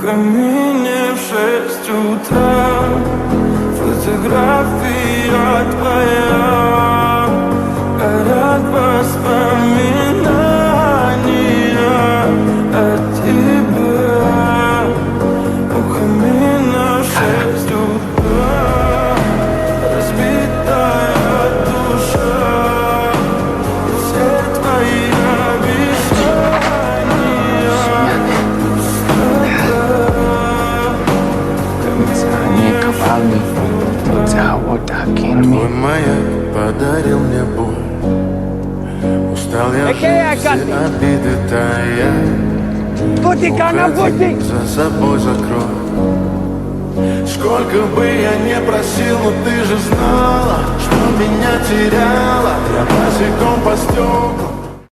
камине в 6 утра, фотография твоя, горят воспоминания о тебе. У камина в 6 утра, разбитая душа, все твои Твой маяк подарил мне боль. Устал я жить, все обиды таять. Уходи, за собой закрой. Сколько бы я не просил, но ты же знала, что меня теряла. Я босиком по стеклам